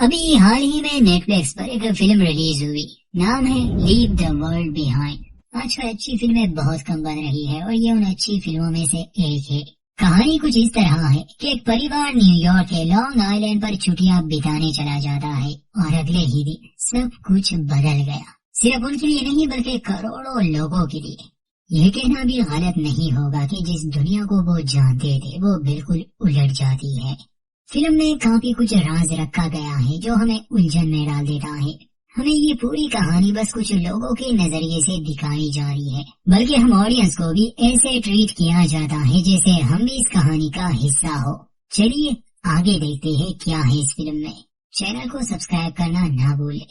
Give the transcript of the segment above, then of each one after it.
अभी हाल ही में नेटफ्लिक्स पर एक फिल्म रिलीज हुई, नाम है लीव द वर्ल्ड बिहाइंड। आजकल अच्छी फिल्में बहुत कम बन रही है और ये उन अच्छी फिल्मों में से एक है। कहानी कुछ इस तरह है कि एक परिवार न्यूयॉर्क के लॉन्ग आइलैंड पर छुट्टियां बिताने चला जाता है और अगले ही दिन सब कुछ बदल गया। सिर्फ उनके लिए नहीं बल्कि करोड़ों लोगों के लिए। यह कहना भी गलत नहीं होगा कि जिस दुनिया को वो जानते थे वो बिल्कुल उलट जाती है। फिल्म में काफी कुछ राज रखा गया है जो हमें उलझन में डाल देता है। हमें ये पूरी कहानी बस कुछ लोगों के नजरिए से दिखाई जा रही है, बल्कि हम ऑडियंस को भी ऐसे ट्रीट किया जाता है जैसे हम भी इस कहानी का हिस्सा हो। चलिए आगे देखते हैं क्या है इस फिल्म में। चैनल को सब्सक्राइब करना ना भूलें।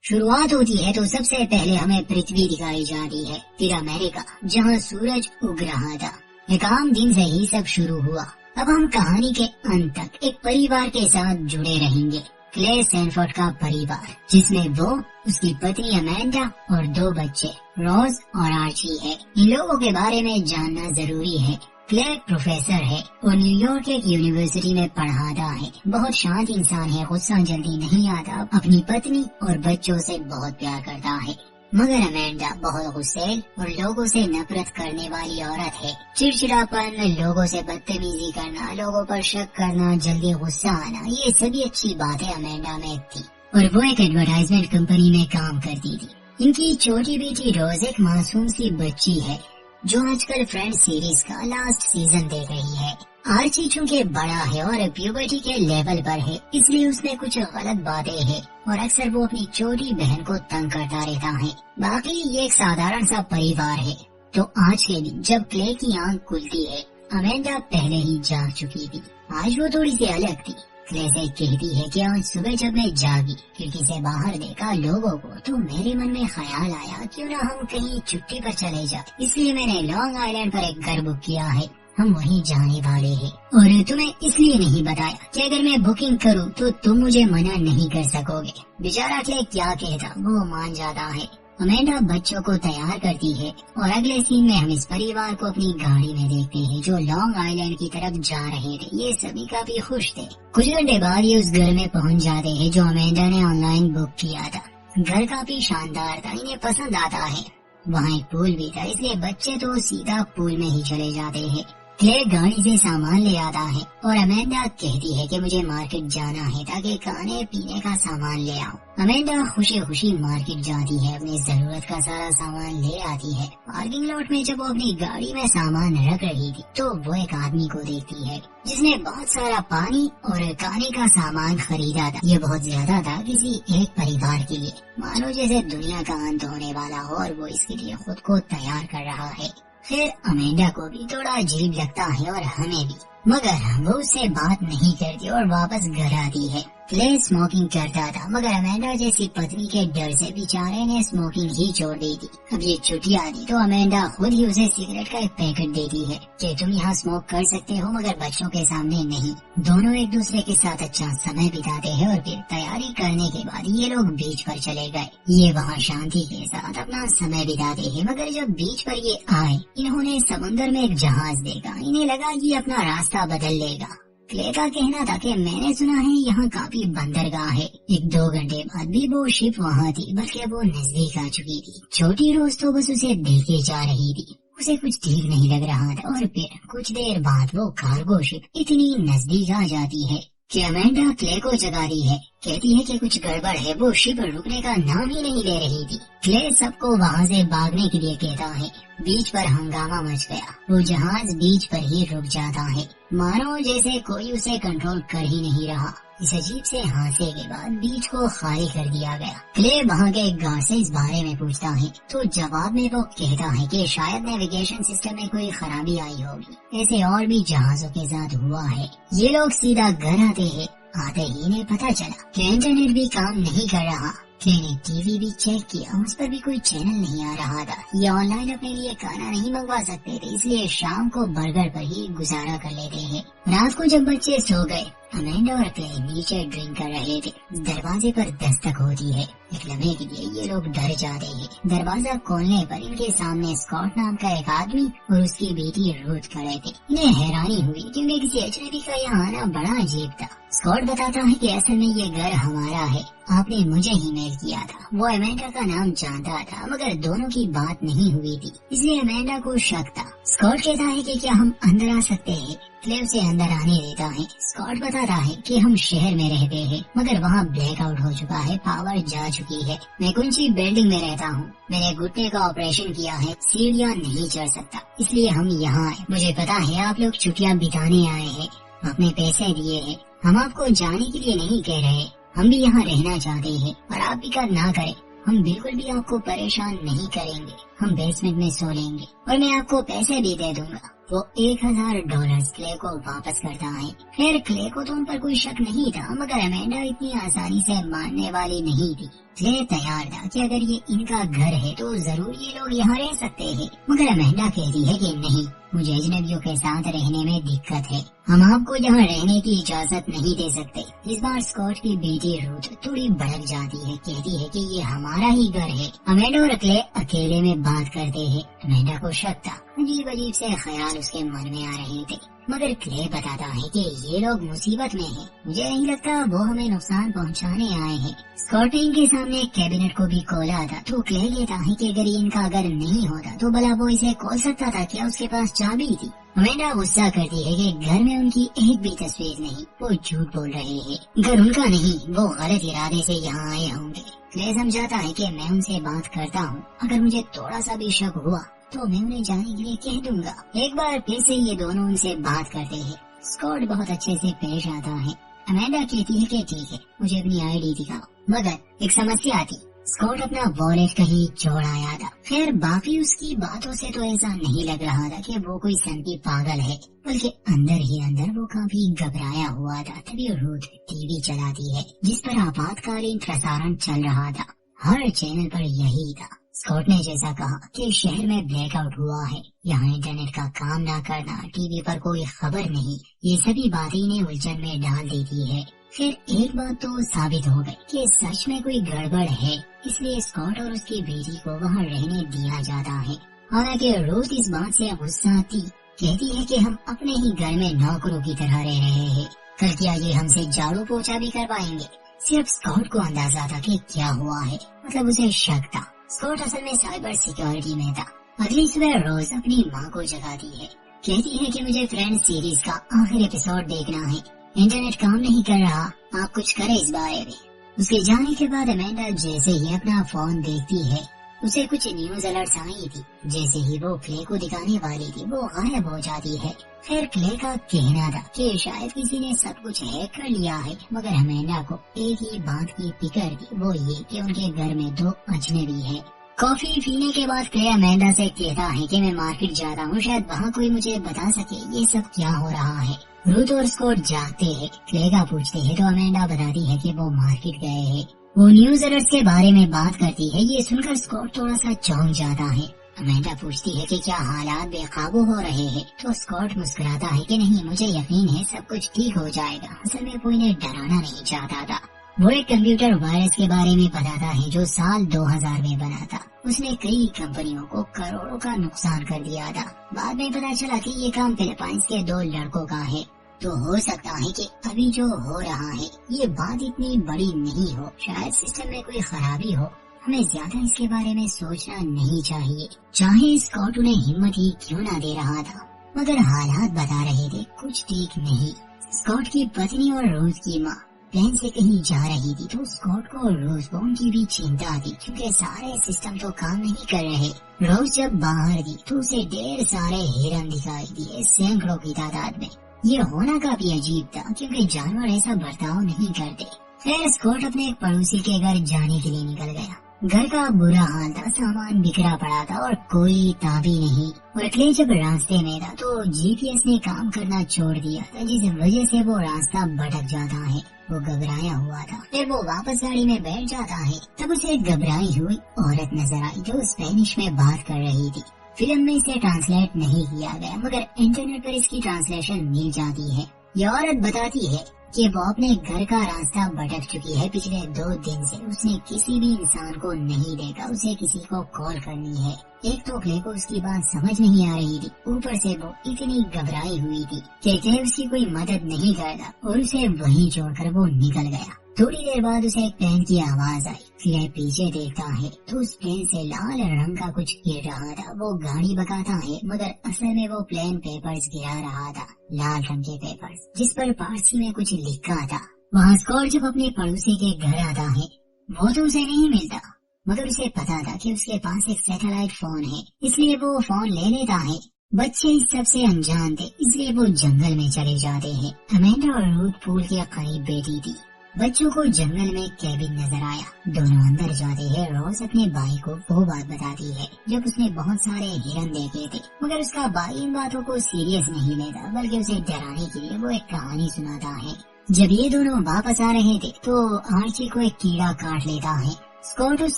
शुरुआत होती है तो सबसे पहले हमें पृथ्वी दिखाई जाती है, फिर अमेरिका जहाँ सूरज उग रहा था। एक आम दिन से ही सब शुरू हुआ। अब हम कहानी के अंत तक एक परिवार के साथ जुड़े रहेंगे, क्ले सैनफोर्ड का परिवार, जिसमें वो, उसकी पत्नी अमेंडा और 2 बच्चे रोज और आर्ची है। इन लोगों के बारे में जानना जरूरी है। क्ले प्रोफेसर है और न्यूयॉर्क के यूनिवर्सिटी में पढ़ाता है। बहुत शांत इंसान है, गुस्सा जल्दी नहीं आता, अपनी पत्नी और बच्चों से बहुत प्यार करता है। मगर अमेंडा बहुत गुस्सैल और लोगों से नफरत करने वाली औरत है। चिड़चिड़ापन, लोगों से बदतमीजी करना, लोगों पर शक करना, जल्दी गुस्सा आना, ये सभी अच्छी बातें अमेंडा में थी। और वो एक एडवर्टाइजमेंट कंपनी में काम करती थी। इनकी छोटी बेटी रोज एक मासूम सी बच्ची है जो आजकल फ्रेंड्स सीरीज का लास्ट सीजन देख रही है। आर्ची चूंकि बड़ा है और प्यूबर्टी के लेवल पर है, इसलिए उसमें कुछ गलत बातें हैं और अक्सर वो अपनी छोटी बहन को तंग करता रहता है। बाकी ये एक साधारण सा परिवार है। तो आज के दिन जब क्ले की आंख खुलती है, अमेंडा पहले ही जाग चुकी थी। आज वो थोड़ी सी अलग थी। क्ले से कहती है कि आज सुबह जब मैं जागी, खिड़की से बाहर देखा लोगों को, तो मेरे मन में ख्याल आया क्यों ना हम कहीं छुट्टी पर चले जाए। इसलिए मैंने लॉन्ग आइलैंड पर एक घर बुक किया है। हम वहीं जाने वाले हैं और तुम्हें इसलिए नहीं बताया कि अगर मैं बुकिंग करूं तो तुम मुझे मना नहीं कर सकोगे। बेचारा क्ले क्या कहता, वो मान जाता है। अमेंडा बच्चों को तैयार करती है और अगले सीन में हम इस परिवार को अपनी गाड़ी में देखते हैं जो लॉन्ग आइलैंड की तरफ जा रहे थे। ये सभी काफी खुश थे। कुछ घंटे बाद ये उस घर में पहुंच जाते हैं जो अमेंडा ने ऑनलाइन बुक किया था। घर काफी शानदार था, इन्हें पसंद आता है। वहाँ एक पूल भी था, इसलिए बच्चे तो सीधा पूल में ही चले जाते हैं। क्ले गाड़ी से सामान ले आता है और अमेंडा कहती है कि मुझे मार्केट जाना है ताकि खाने पीने का सामान ले आओ। अमेंडा खुशी खुशी मार्केट जाती है, अपनी जरूरत का सारा सामान ले आती है। पार्किंग लॉट में जब वो अपनी गाड़ी में सामान रख रही थी तो वो एक आदमी को देखती है जिसने बहुत सारा पानी और खाने का सामान खरीदा था। ये बहुत ज्यादा था किसी एक परिवार के लिए, मानो जैसे दुनिया का अंत होने वाला हो और वो इसके लिए खुद को तैयार कर रहा है। फिर अमेंडा को भी थोड़ा अजीब लगता है और हमें भी, मगर वो उससे बात नहीं करती और वापस घर आती है। क्ले स्मोकिंग करता था मगर अमेंडा जैसी पत्नी के डर से बेचारे ने स्मोकिंग ही छोड़ दी थी। अब ये छुट्टियां थी तो अमेंडा खुद ही उसे सिगरेट का एक पैकेट देती है कि तुम यहाँ स्मोक कर सकते हो मगर बच्चों के सामने नहीं। दोनों एक दूसरे के साथ अच्छा समय बिताते हैं और फिर तैयारी करने के बाद ये लोग बीच पर चले गए। ये वहाँ शांति के साथ अपना समय बिताते हैं, मगर जब बीच पर ये आए इन्होंने समुद्र में एक जहाज देखा। इन्हें लगा ये अपना रास्ता बदल लेगा। क्ले का कहना था कि मैंने सुना है यहाँ काफी बंदरगाह है। 1-2 घंटे बाद भी वो शिप वहाँ थी, बल्कि वो नजदीक आ चुकी थी। छोटी रोज तो बस उसे देखे जा रही थी, उसे कुछ ठीक नहीं लग रहा था और फिर कुछ देर बाद वो कार्गो शिप इतनी नजदीक आ जाती है कि अमेंडा क्ले को जगाती है। कहती है कि कुछ गड़बड़ है, वो शिप रुकने का नाम ही नहीं ले रही थी। क्ले सबको वहाँ से भागने के लिए कहता है। बीच पर हंगामा मच गया, वो जहाज बीच पर ही रुक जाता है, मानो जैसे कोई उसे कंट्रोल कर ही नहीं रहा। इस अजीब से हादसे के बाद बीच को खाली कर दिया गया। क्ले वहाँ के गार्ड से इस बारे में पूछता है तो जवाब में वो कहता है कि शायद नेविगेशन सिस्टम में कोई खराबी आई होगी। ऐसे और भी जहाजों के साथ हुआ है। ये लोग सीधा घर आते हैं। आते ही इन्हें पता चला कि इंटरनेट भी काम नहीं कर रहा। क्ले ने टीवी भी चेक किया, उस पर भी कोई चैनल नहीं आ रहा था। ये ऑनलाइन अपने लिए खाना नहीं मंगवा सकते थे, इसलिए शाम को बर्गर पर ही गुजारा कर लेते हैं। रात को जब बच्चे सो गए अमेंडा और क्ले नीचे ड्रिंक कर रहे थे। दरवाजे पर दस्तक होती है। एक लम्हे के लिए ये लोग डर जाते हैं। दरवाजा खोलने पर इनके सामने स्कॉट नाम का एक आदमी और उसकी बेटी रूथ खड़े थे। इन्हें हैरानी हुई क्योंकि किसी अजनबी का यहाँ आना बड़ा अजीब था। स्कॉट बताता है कि असल में ये घर हमारा है, आपने मुझे ही मेल किया था। वो अमेंडा का नाम जानता था मगर दोनों की बात नहीं हुई थी, इसलिए अमेंडा को शक था। स्कॉट कहता है कि क्या हम अंदर आ सकते हैं? क्ले उसे अंदर आने देता है। स्कॉट बताता है कि हम शहर में रहते हैं मगर वहाँ ब्लैकआउट हो चुका है, पावर जा चुकी है। मैं ऊंची बिल्डिंग में रहता हूँ, मैंने घुटने का ऑपरेशन किया है, सीढ़ियाँ नहीं चढ़ सकता, इसलिए हम यहाँ आए। मुझे पता है आप लोग छुट्टियाँ बिताने आए हैं, आपने पैसे दिए हैं, हम आपको जाने के लिए नहीं कह रहे, हम भी यहाँ रहना चाहते हैं और आप भी कर ना करें, हम बिल्कुल भी आपको परेशान नहीं करेंगे, हम बेसमेंट में सो लेंगे और मैं आपको पैसे भी दे दूंगा। वो $1000 क्ले को वापस करता है। खैर क्ले को तो उन पर कोई शक नहीं था मगर अमेंडा इतनी आसानी से मानने वाली नहीं थी। क्ले तैयार था कि अगर ये इनका घर है तो जरूर ये लोग यहाँ रह सकते हैं, मगर अमेंडा कहती है कि नहीं, मुझे अजनबियों के साथ रहने में दिक्कत है, हम आपको यहाँ रहने की इजाजत नहीं दे सकते। इस बार स्कॉट की बेटी रूथ थोड़ी भड़क जाती है, कहती है कि ये हमारा ही घर है। अमेंडा और क्ले अकेले में बात करते हैं। अमेंडा को शक था, अजीब अजीब से ख्याल उसके मन में आ रहे थे मगर क्ले बताता है कि ये लोग मुसीबत में हैं, मुझे नहीं लगता वो हमें नुकसान पहुंचाने आए हैं। स्कॉट ने इनके सामने कैबिनेट को भी खोला था तो क्ले कहता है कि अगर ये इनका घर नहीं होता तो भला वो इसे खोल सकता था क्या? उसके पास चाबी थी। अमेंडा गुस्सा करती है कि घर में उनकी एक भी तस्वीर नहीं, वो झूठ बोल रहे हैं, घर उनका नहीं, वो गलत इरादे से यहाँ आए होंगे। क्ले समझाता है कि मैं उनसे बात करता हूँ, अगर मुझे थोड़ा सा भी शक हुआ तो मैं उन्हें जाने के लिए कह दूंगा। एक बार फिर से ये दोनों उनसे बात करते हैं। स्कॉट बहुत अच्छे से पेश आता है। अमेंडा कहती है कि ठीक है, मुझे अपनी आईडी दिखाओ, मगर एक समस्या थी, स्कॉट अपना वॉलेट कहीं छोड़ आया था। खैर बाकी उसकी बातों से तो ऐसा नहीं लग रहा था कि वो कोई सनकी पागल है, बल्कि अंदर ही अंदर वो काफी घबराया हुआ था। तभी रूथ टीवी चलाती है जिस पर आपातकालीन प्रसारण चल रहा था। हर चैनल पर यही था। स्कॉट ने जैसा कहा कि शहर में ब्लैकआउट हुआ है, यहाँ इंटरनेट का काम ना करना, टीवी पर कोई खबर नहीं, ये सभी बातें इन्हें उलझन में डाल देती है। फिर एक बात तो साबित हो गई कि सच में कोई गड़बड़ है, इसलिए स्कॉट और उसकी बेटी को वहाँ रहने दिया जाता है। हालांकि रूथ इस बात से गुस्सा थी, कहती है कि हम अपने ही घर में नौकरों की तरह रह रहे हैं, कल क्या ये हमसे झाड़ू पोछा भी कर पाएंगे? सिर्फ स्कॉट को अंदाजा था कि क्या हुआ है, मतलब उसे शक था। स्कॉट असल में साइबर सिक्योरिटी में था। अगली सुबह रोज अपनी माँ को जगाती है, कहती है कि मुझे फ्रेंड्स सीरीज का आखिरी एपिसोड देखना है, इंटरनेट काम नहीं कर रहा, आप कुछ करें इस बारे में। उसके जाने के बाद अमेंडा जैसे ही अपना फोन देखती है, उसे कुछ न्यूज अलर्ट्स आई थी। जैसे ही वो क्ले को दिखाने वाली थी वो गायब हो जाती है। फिर क्ले का कहना था कि शायद किसी ने सब कुछ हैक कर लिया है, मगर अमेंडा को एक ही बात की फिक्र थी, वो ये कि उनके घर में 2 अजनबी है। कॉफी पीने के बाद क्ले अमेंडा से कहता है कि मैं मार्केट जा रहा हूँ, शायद वहाँ कोई मुझे बता सके ये सब क्या हो रहा है। रूथ और स्कॉट जागते हैं, क्ले का पूछते हैं तो अमेंडा बताती है कि वो मार्केट गए हैं। वो न्यूज अलर्ट्स के बारे में बात करती है। ये सुनकर स्कॉट थोड़ा सा चौंक जाता है। अमेंडा पूछती है कि क्या हालात बेकाबू हो रहे हैं, तो स्कॉट मुस्कुराता है कि नहीं, मुझे यकीन है सब कुछ ठीक हो जाएगा, असल में वो इन्हें डराना नहीं चाहता था। वो एक कंप्यूटर वायरस के बारे में बताता है जो साल 2000 में बना था। उसने कई कंपनियों को करोड़ों का नुकसान कर दिया था। बाद में पता चला कि ये काम फिलीपाइंस के 2 लड़कों का है। तो हो सकता है कि अभी जो हो रहा है ये बात इतनी बड़ी नहीं हो, शायद सिस्टम में कोई खराबी हो, हमें ज्यादा इसके बारे में सोचना नहीं चाहिए। चाहे स्कॉट उन्हें हिम्मत ही क्यों न दे रहा था, मगर हालात बता रहे थे कुछ ठीक नहीं। स्कॉट की पत्नी और रूथ की माँ प्लेन से कहीं जा रही थी, तो स्कॉट को और रूथ को उनकी भी चिंता थी क्योंकि सारे सिस्टम तो काम नहीं कर रहे। रोज जब बाहर थी तो उसे ढेर सारे हिरन दिखाई दिए, सैकड़ों की तादाद में। ये होना काफी अजीब था क्योंकि जानवर ऐसा बर्ताव नहीं करते। फिर स्कॉट अपने एक पड़ोसी के घर जाने के लिए निकल गया। घर का बुरा हाल था, सामान बिखरा पड़ा था और कोई ताबी नहीं। और क्ले जब रास्ते में था तो जीपीएस ने काम करना छोड़ दिया था, जिस वजह से वो रास्ता भटक जाता है। वो घबराया हुआ था। फिर वो वापस गाड़ी में बैठ जाता है। तब उसे घबराई हुई औरत नजर आई जो स्पेनिश में बात कर रही थी। फिल्म में इसे ट्रांसलेट नहीं किया गया, मगर इंटरनेट पर इसकी ट्रांसलेशन मिल जाती है। ये औरत बताती है कि वो अपने घर का रास्ता भटक चुकी है। पिछले 2 दिन से उसने किसी भी इंसान को नहीं देखा, उसे किसी को कॉल करनी है। एक तो क्ले को उसकी बात समझ नहीं आ रही थी, ऊपर से वो इतनी घबराई हुई थी कि क्ले उसकी कोई मदद नहीं करता और उसे वहीं छोड़कर वो निकल गया। थोड़ी देर बाद उसे एक प्लेन की आवाज आई। क्ले पीछे देखता है तो उस प्लेन से लाल रंग का कुछ गिर रहा था। वो गाड़ी भगाता है मगर असल में वो प्लेन पेपर्स गिरा रहा था, लाल रंग के पेपर्स जिस पर पारसी में कुछ लिखा था। वहाँ स्कॉट जब अपने पड़ोसी के घर आता है वो तो उसे नहीं मिलता, मगर उसे पता था कि उसके पास एक सैटेलाइट फोन है, इसलिए वो फोन ले लेता है। बच्चे इस सब से अनजान थे, इसलिए वो जंगल में चले जाते हैं। अमेंडा और रूथ पूल के करीब बैठी थी। बच्चों को जंगल में कैबिन नजर आया। दोनों अंदर जाते हैं। रोज अपने भाई को वो बात बताती है जब उसने बहुत सारे हिरन देखे थे, मगर उसका भाई इन बातों को सीरियस नहीं लेता, बल्कि उसे डराने के लिए वो एक कहानी सुनाता है। जब ये दोनों वापस आ रहे थे तो आर्ची को एक कीड़ा काट लेता है। स्कॉट उस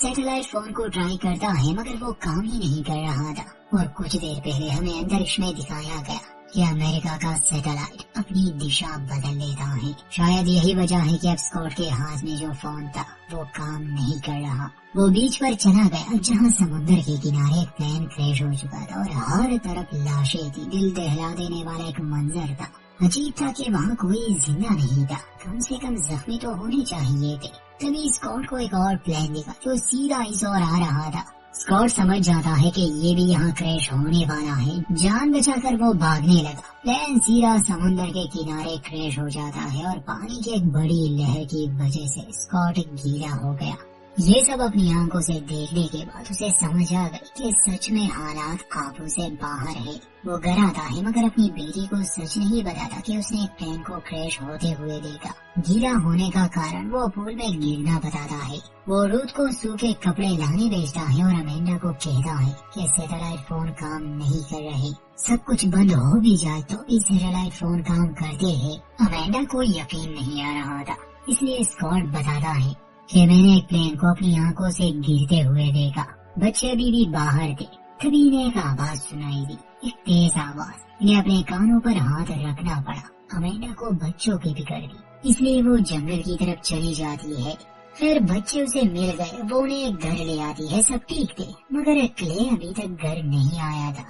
सैटेलाइट फोन को ट्राई करता है मगर वो काम ही नहीं कर रहा था। और कुछ देर पहले हमें अंतरिक्ष में दिखाया गया कि अमेरिका का सैटेलाइट अपनी दिशा बदल लेता है। शायद यही वजह है कि अब स्कॉट के हाथ में जो फोन था वो काम नहीं कर रहा। वो बीच पर चला गया जहां समुद्र के किनारे एक प्लेन क्रैश हो चुका था और हर तरफ लाशें थी। दिल दहला देने वाला एक मंजर था। अजीब था कि वहाँ कोई जिंदा नहीं था, कम से कम जख्मी तो होने चाहिए थे। तभी स्कॉट को एक और प्लेन दिखा जो सीधा इस ओर आ रहा था। स्कॉट समझ जाता है कि ये भी यहाँ क्रैश होने वाला है। जान बचाकर वो भागने लगा। प्लेन सीधा समुद्र के किनारे क्रैश हो जाता है और पानी की एक बड़ी लहर की वजह से स्कॉट गीला हो गया। ये सब अपनी आंखों से देखने के बाद उसे समझ आ गई कि सच में हालात काबू से बाहर है। वो घर आता है मगर अपनी बेटी को सच नहीं बताता कि उसने एक प्लेन को क्रैश होते हुए देखा। गीला होने का कारण वो पूल में गिरना बताता है। वो रूथ को सूखे कपड़े लाने भेजता है और अमेंडा को कहता है कि सैटेलाइट फोन काम नहीं कर रहे। सब कुछ बंद हो भी जाए तो इस सैटेलाइट फोन काम करते हैं। अमेंडा को यकीन नहीं आ रहा था, इसलिए स्कॉट बताता है कि मैंने एक प्लेन को अपनी आंखों से गिरते हुए देखा। बच्चे अभी भी बाहर थे। तभी इन्हें एक आवाज सुनाई दी, एक तेज आवाज। इन्हें अपने कानों पर हाथ रखना पड़ा। अमेंडा को बच्चों की फिक्र थी, इसलिए वो जंगल की तरफ चली जाती है। फिर बच्चे उसे मिल गए। वो उन्हें एक घर ले आती है। सब ठीक थे मगर क्ले अभी तक घर नहीं आया था।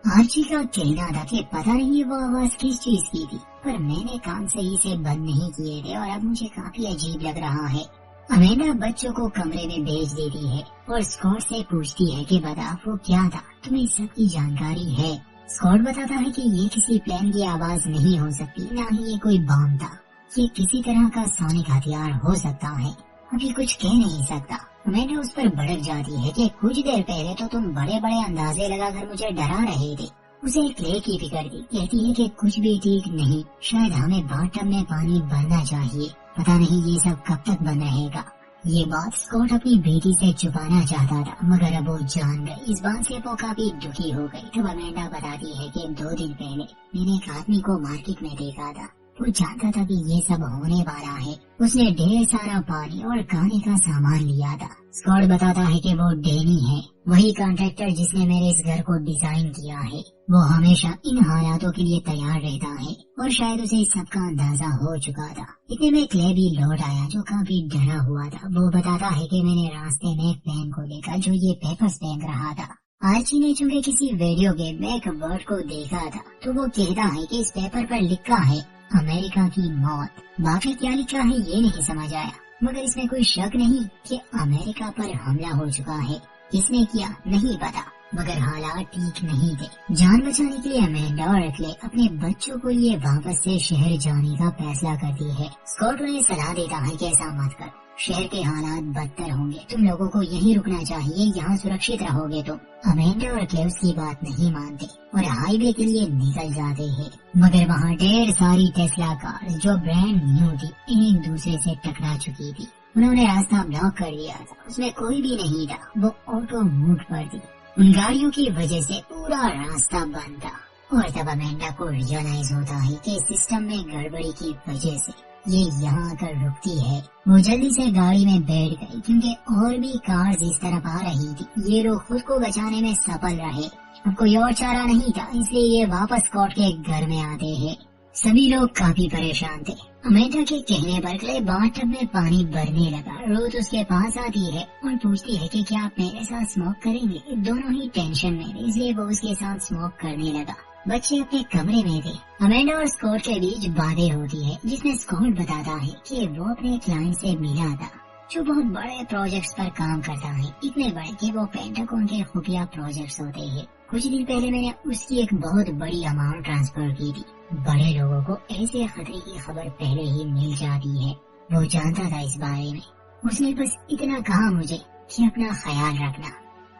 आर्ची का कहना था कि पता नहीं वो आवाज किस चीज की थी, पर मैंने कान सही से बंद नहीं किए थे और अब मुझे काफी अजीब लग रहा है। अमेंडा बच्चों को कमरे में भेज देती है और स्कॉट से पूछती है कि बता वो क्या था, तुम्हें इस सब की जानकारी है? स्कॉट बताता है कि ये किसी प्लेन की आवाज नहीं हो सकती, ना ही ये कोई बम था। ये किसी तरह का सैनिक हथियार हो सकता है। अभी कुछ कह नहीं सकता। अमेंडा उस पर भड़क जाती है कि कुछ देर पहले तो तुम बड़े बड़े अंदाजे लगाकर मुझे डरा रहे थे। उसे क्ले की फिक्र थी। कहती है कि कुछ भी ठीक नहीं, शायद हमें बाथटब में पानी भरना चाहिए। पता नहीं ये सब कब तक बंद रहेगा। ये बात स्कॉट अपनी बेटी से छुपाना चाहता था मगर अब वो जान गई। इस बात से वो काफी दुखी हो गई। तब अमेंडा बताती है कि 2 दिन पहले मैंने एक आदमी को मार्केट में देखा था। वो जानता था कि ये सब होने वाला है। उसने ढेर सारा पानी और खाने का सामान लिया था। स्कॉट बताता है कि वो डैनी है, वही कॉन्ट्रैक्टर जिसने मेरे इस घर को डिजाइन किया है। वो हमेशा इन हालातों के लिए तैयार रहता है और शायद उसे इस सब का अंदाजा हो चुका था। इतने में क्ले भी लौट आया जो काफी डरा हुआ था। वो बताता है कि मैंने रास्ते में एक प्लेन को देखा जो ये पेपर्स फेंक रहा था। आर्ची ने चूंकि किसी वीडियो गेम में एक वर्ड को देखा था तो वो कहता है कि इस पेपर पर लिखा है अमेरिका की मौत। बाकी क्या लिखा है ये नहीं समझ आया, मगर इसमें कोई शक नहीं कि अमेरिका पर हमला हो चुका है। किसने किया नहीं पता, मगर हालात ठीक नहीं थे। जान बचाने के लिए अमेंडा और क्ले अपने बच्चों को लिए वापस से शहर जाने का फैसला करती है। स्कॉट उन्हें सलाह देता है कि ऐसा मत कर, शहर के हालात बदतर होंगे, तुम लोगों को यहीं रुकना चाहिए, यहाँ सुरक्षित रहोगे तुम। अमेंडा और क्ले उसकी बात नहीं मानते और हाईवे के लिए निकल जाते हैं। मगर वहाँ ढेर सारी टेस्ला कार जो ब्रांड न्यू थी एक दूसरे से टकरा चुकी थी। उन्होंने रास्ता ब्लॉक कर दिया था, उसमें कोई भी नहीं था। वो ऑटो मूड पर थी। उन गाड़ियों की वजह से पूरा रास्ता बंद था और तब अमेंडा को रियलाइज होता है कि सिस्टम में गड़बड़ी की वजह से ये यहाँ आकर रुकती है। वो जल्दी से गाड़ी में बैठ गई क्योंकि और भी कार्स इस तरफ आ रही थी। ये लोग खुद को बचाने में सफल रहे। अब कोई और चारा नहीं था, इसलिए ये वापस स्कॉट के घर में आते हैं। सभी लोग काफी परेशान थे। अमेंडा के कहने पर क्ले बाथटब में पानी भरने लगा। रूथ उसके पास आती है और पूछती है कि क्या आप मेरे साथ स्मोक करेंगे। दोनों ही टेंशन में थे, इसलिए वो उसके साथ स्मोक करने लगा। बच्चे अपने कमरे में थे। अमेंडा और स्कॉट के बीच बातें होती है, जिसमें स्कॉट बताता है कि वो अपने क्लाइंट से मिला था जो बहुत बड़े प्रोजेक्ट्स पर काम करता है, इतने बड़े कि वो पेंटागन के खुफिया प्रोजेक्ट्स होते हैं। कुछ दिन पहले मैंने उसकी एक बहुत बड़ी अमाउंट ट्रांसफर की थी। बड़े लोगों को ऐसे खतरे की खबर पहले ही मिल जाती है। वो जानता था इस बारे में। उसने बस इतना कहा मुझे कि अपना ख्याल रखना।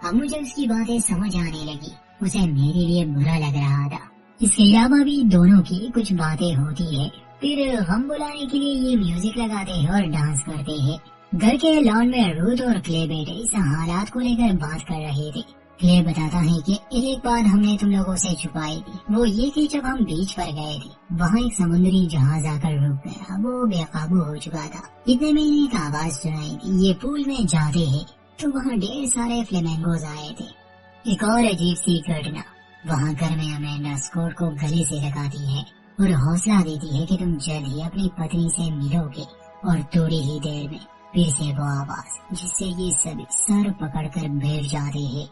अब मुझे उसकी बातें समझ आने लगी। उसे मेरे लिए बुरा लग रहा था। इसके अलावा भी दोनों की कुछ बातें होती है। फिर हम बुलाने के लिए ये म्यूजिक लगाते हैं और डांस करते हैं। घर के लॉन में रूथ और क्ले बेटे इस हालात को लेकर बात कर रहे थे। क्ले बताता है कि एक बात हमने तुम लोगों से छुपाई थी, वो ये कि जब हम बीच पर गए थे वहाँ एक समुद्री जहाज आकर रुक गया। वो बेकाबू हो चुका था। इतने में एक आवाज सुनाई दी, ये पूल में जाते हैं तो वहाँ ढेर सारे फ्लेमेंगोज आए थे। एक और अजीब सी घटना, वहाँ घर में अमेंडा स्कॉट को गले से लगाती है और हौसला देती है कि तुम जल्द ही अपनी पत्नी से मिलोगे। और थोड़ी ही देर में फिर से वो आवाज, जिससे ये सभी सर पकड़कर बैठ जाते हैं।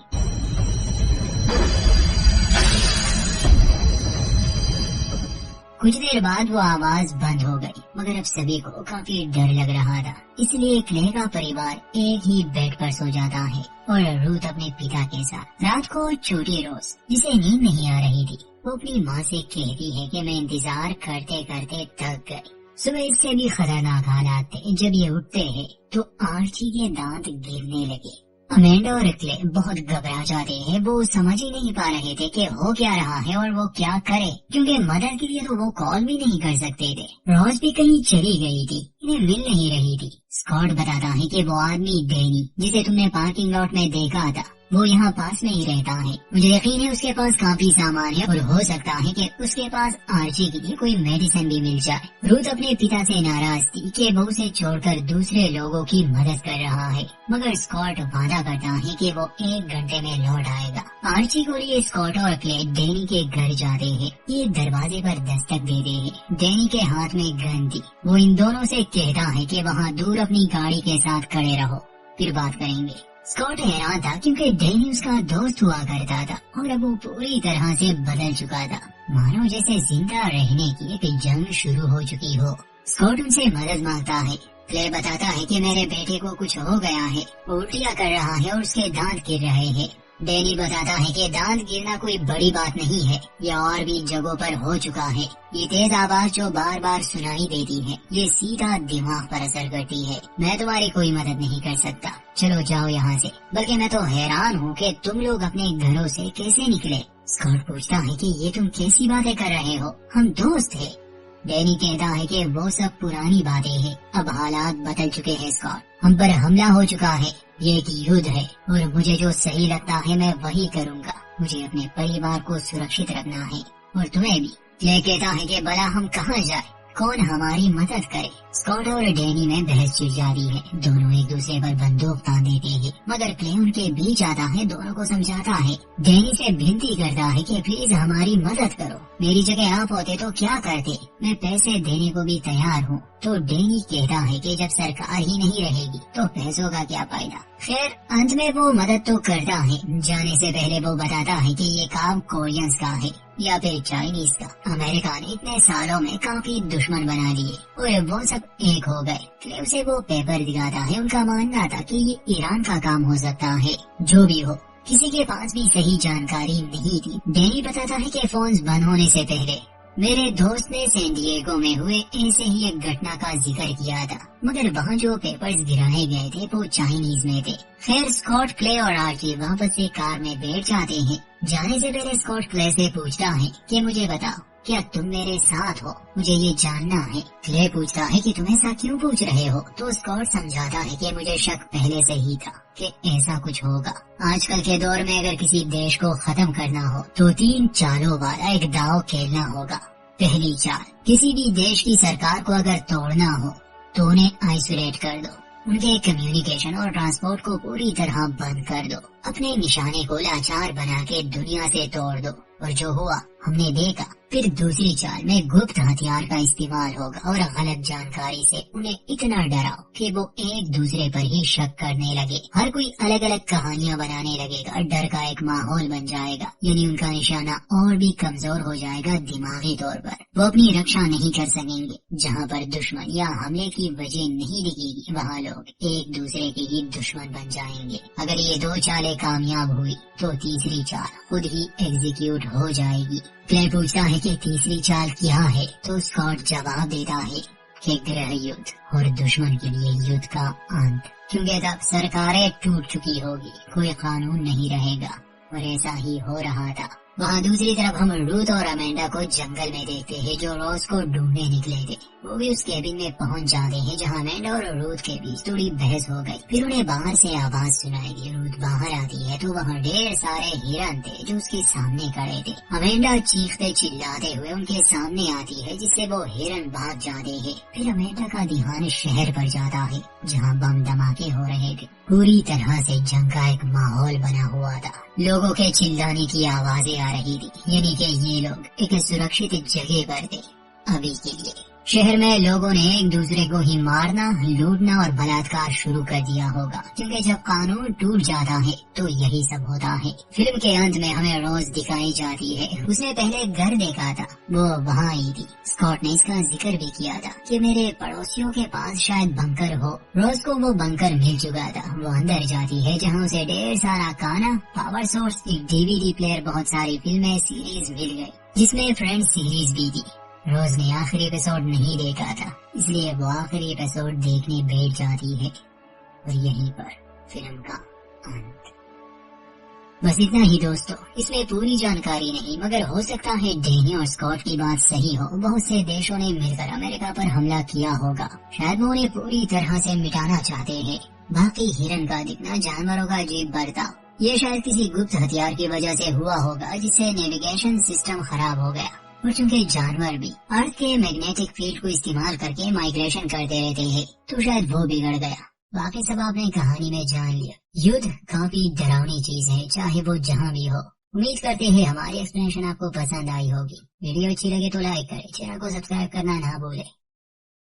कुछ देर बाद वो आवाज बंद हो गई, मगर अब सभी को काफी डर लग रहा था। इसलिए क्ले का परिवार एक ही बेड पर सो जाता है और रूथ अपने पिता के साथ। रात को छोटी रोज, जिसे नींद नहीं आ रही थी, वो अपनी माँ से कहती है कि मैं इंतजार करते करते थक गई। सुबह इससे भी खतरनाक हालात थे। जब ये उठते हैं तो आर्ची के दांत गिरने लगे। अमेंडा और क्ले बहुत घबरा जाते हैं। वो समझ ही नहीं पा रहे थे कि हो क्या रहा है और वो क्या करे, क्योंकि मदद के लिए तो वो कॉल भी नहीं कर सकते थे। रोज भी कहीं चली गई थी, इन्हें मिल नहीं रही थी। स्कॉट बताता है कि वो आदमी डैनी, जिसे तुमने पार्किंग लॉट में देखा था, वो यहाँ पास में ही रहता है। मुझे यकीन है उसके पास काफी सामान है और हो सकता है कि उसके पास आर्ची के लिए कोई मेडिसिन भी मिल जाए। रूथ अपने पिता से नाराज थी कि वो उसे छोड़कर दूसरे लोगों की मदद कर रहा है, मगर स्कॉट वादा करता है कि वो 1 घंटे में लौट आएगा। आर्ची को लिए स्कॉट और क्ले डैनी के घर जाते हैं। ये दरवाजे पर दस्तक देते हैं। डैनी के हाथ में गन थी। वो इन दोनों से कहता है कि वहाँ दूर अपनी गाड़ी के साथ खड़े रहो, फिर बात करेंगे। स्कॉट हैरान था क्योंकि डैनी उसका दोस्त हुआ करता था और अब वो पूरी तरह से बदल चुका था, मानो जैसे जिंदा रहने की एक जंग शुरू हो चुकी हो। स्कॉट उनसे मदद मांगता है। क्ले बताता है कि मेरे बेटे को कुछ हो गया है, वो उल्टियाँ कर रहा है और उसके दांत गिर रहे हैं। डैनी बताता है कि दांत गिरना कोई बड़ी बात नहीं है, ये और भी जगहों पर हो चुका है। ये तेज आवाज जो बार बार सुनाई देती है, ये सीधा दिमाग पर असर करती है। मैं तुम्हारी कोई मदद नहीं कर सकता, चलो जाओ यहाँ से। बल्कि मैं तो हैरान हूँ कि तुम लोग अपने घरों से कैसे निकले। स्कॉट पूछता है कि ये तुम कैसी बातें कर रहे हो, हम दोस्त हैं। डैनी कहता है कि वो सब पुरानी बातें हैं, अब हालात बदल चुके हैं स्कॉट, हम पर हमला हो चुका है, ये एक युद्ध है और मुझे जो सही लगता है मैं वही करूँगा। मुझे अपने परिवार को सुरक्षित रखना है और तुम्हें भी। क्ले कहता है कि भला हम कहाँ जाए, कौन हमारी मदद करे। स्कॉट और डैनी में बहस छिड़ जाती है। दोनों एक दूसरे पर बंदूक तान देते हैं, मगर क्ले उनके बीच आता है, दोनों को समझाता है। डैनी से विनती करता है कि प्लीज हमारी मदद करो, मेरी जगह आप होते तो क्या करते, मैं पैसे देने को भी तैयार हूँ। तो डैनी कहता है कि जब सरकार ही नहीं रहेगी तो पैसों का क्या फायदा। खैर अंत में वो मदद तो करता है। जाने से पहले वो बताता है कि ये काम कोरियंस का है या फिर चाइनीज का। अमेरिका ने इतने सालों में काफी दुश्मन बना लिए और वो सब एक हो गए। क्ले उसे वो पेपर दिखाता है। उनका मानना था कि ये ईरान का काम हो सकता है। जो भी हो, किसी के पास भी सही जानकारी नहीं थी। डैनी बताता है कि फोन्स बंद होने से पहले मेरे दोस्त ने सैन डिएगो में हुए ऐसे ही एक घटना का जिक्र किया था, मगर वहाँ जो पेपर्स गिराए गए थे वो चाइनीज में थे। खैर स्कॉट, क्ले और आर्ची वापस से कार में बैठ जाते हैं। जाने से पहले स्कॉट क्ले से पूछता है कि मुझे बताओ, क्या तुम मेरे साथ हो, मुझे ये जानना है। क्ले पूछता है कि तुम ऐसा क्यों पूछ रहे हो, तो स्कॉट समझाता है कि मुझे शक पहले से ही था कि ऐसा कुछ होगा। आजकल के दौर में अगर किसी देश को खत्म करना हो तो 3 चालों वाला एक दांव खेलना होगा। पहली चाल, किसी भी देश की सरकार को अगर तोड़ना हो तो उन्हें आइसोलेट कर दो, उनके कम्युनिकेशन और ट्रांसपोर्ट को पूरी तरह बंद कर दो, अपने निशाने को लाचार बना के दुनिया से तोड़ दो, और जो हुआ हम ने देखा। फिर दूसरी चाल में गुप्त हथियार का इस्तेमाल होगा और गलत जानकारी से उन्हें इतना डराओ कि वो एक दूसरे पर ही शक करने लगे। हर कोई अलग अलग कहानियां बनाने लगेगा, डर का एक माहौल बन जाएगा, यानी उनका निशाना और भी कमजोर हो जाएगा दिमागी तौर पर। वो अपनी रक्षा नहीं कर सकेंगे। जहाँ पर दुश्मन या हमले की वजह नहीं दिखेगी, वहाँ लोग एक दूसरे के ही दुश्मन बन जाएंगे। अगर ये दो चालें कामयाब हुई तो तीसरी चाल खुद ही एग्जीक्यूट हो जाएगी। क्लेयर पूछता है कि तीसरी चाल क्या है, तो स्कॉट जवाब देता है कि गृह युद्ध और दुश्मन के लिए युद्ध का अंत, क्योंकि तब सरकारें टूट चुकी होगी, कोई कानून नहीं रहेगा। और ऐसा ही हो रहा था। वहाँ दूसरी तरफ हम रूथ और अमेंडा को जंगल में देखते हैं, जो रोज को ढूंढने निकले थे। वो भी उस केबिन में पहुंच जाते हैं जहाँ अमेंडा और रूथ के बीच थोड़ी बहस हो गई। फिर उन्हें बाहर से आवाज सुनाई दी। रूथ बाहर आती है तो वहाँ ढेर सारे हिरन थे जो उसके सामने खड़े थे। अमेंडा चीखते चिल्लाते हुए उनके सामने आती है, जिससे वो हिरन भाग जाते हैं। फिर अमेंडा का ध्यान शहर पर जाता है जहाँ बम धमाके हो रहे थे। पूरी तरह से जंग का एक माहौल बना हुआ था। लोगों के चिल्लाने की आवाजें आ रही थी, यानी कि ये लोग एक सुरक्षित जगह पर थे अभी के लिए। शहर में लोगों ने एक दूसरे को ही मारना, लूटना और बलात्कार शुरू कर दिया होगा, क्योंकि जब कानून टूट जाता है तो यही सब होता है। फिल्म के अंत में हमें रोज दिखाई जाती है। उसने पहले घर देखा था, वो वहाँ आई थी। स्कॉट ने इसका जिक्र भी किया था कि मेरे पड़ोसियों के पास शायद बंकर हो। रोज को वो बंकर मिल चुका था। वो अंदर जाती है जहाँ उसे ढेर सारा खाना, पावर सोर्स, DVD प्लेयर, बहुत सारी फिल्में, सीरीज मिल गई, जिसमें फ्रेंड्स सीरीज भी थी। रोज ने आखिरी एपिसोड नहीं देखा था, इसलिए वो आखिरी एपिसोड देखने बैठ जाती है और यहीं पर फिल्म का अंत। बस इतना ही दोस्तों। इसमें पूरी जानकारी नहीं, मगर हो सकता है डैनी और स्कॉट की बात सही हो। बहुत से देशों ने मिलकर अमेरिका पर हमला किया होगा। शायद वो उन्हें पूरी तरह से मिटाना चाहते हैं। बाकी हिरन का दिखना, जानवरों का अजीब बर्ताव, ये शायद किसी गुप्त हथियार की वजह से हुआ होगा, जिससे नेविगेशन सिस्टम खराब हो गया। और चूंकि जानवर भी अर्थ के मैग्नेटिक फील्ड को इस्तेमाल करके माइग्रेशन करते रहते हैं, तो शायद वो बिगड़ गया। बाकी सब आपने कहानी में जान लिया। युद्ध काफी डरावनी चीज है, चाहे वो जहाँ भी हो। उम्मीद करते हैं हमारी एक्सप्लेनेशन आपको पसंद आई होगी। वीडियो अच्छी लगे तो लाइक करें, चैनल को सब्सक्राइब करना ना भूलें।